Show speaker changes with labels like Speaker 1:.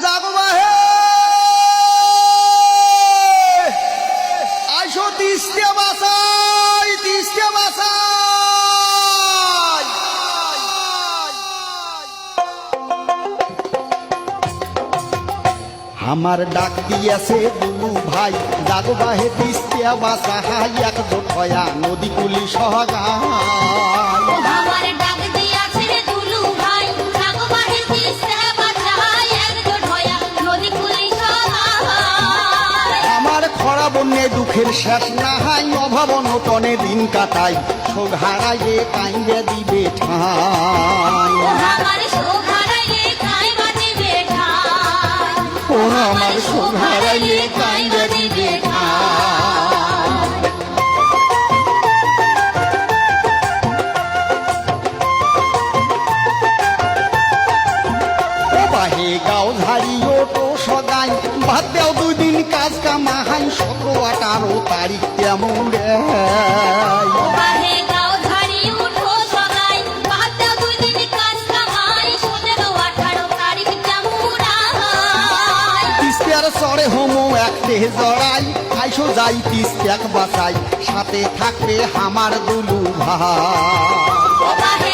Speaker 1: জাগো বাহে আইসো তিস্তে বাসাই আমার ডাক দিয়েছে দুলু ভাই জাগো বাহে তিস্তে বাসাই এক জোট হয়া নদী কুলি সহগায়
Speaker 2: আমার ডাক দিয়াছে রে দুলু ভাই জাগো বাহে তিস্তে বাসাই এক জোট হয়া নদী কুলি সহায়
Speaker 1: আমার খরা বন্যে দুঃখের শেষ না হাই অভাব অনটনে দিন কাটাই শোক হারাইয়ে কাইন্দে দিবে ঠাই
Speaker 2: আমার শোক হারাইলে কাই বাজিবে ঠাই
Speaker 1: ও আমার শোক হারাইয়ে কাইন্দে দিবে ঠাই ও বাহে গাও ঝাড়িও তো সগাই বাদ দেও 2 দিন কাজ কামাহাই 17-18 তারিখ তেমন রে
Speaker 2: বাহে গাও ঝাড়ি উঠো সগাই বাদ দাও 2 দিন কাজ কামাই 17-18 তারিখ জামুরাই
Speaker 1: তিস্তার চড়ে হোমো একটে জড়াই আইসো যাই তিস্তাক বাঁচাই সাথে থাকবে আমার দুলু ভাই
Speaker 2: বাহে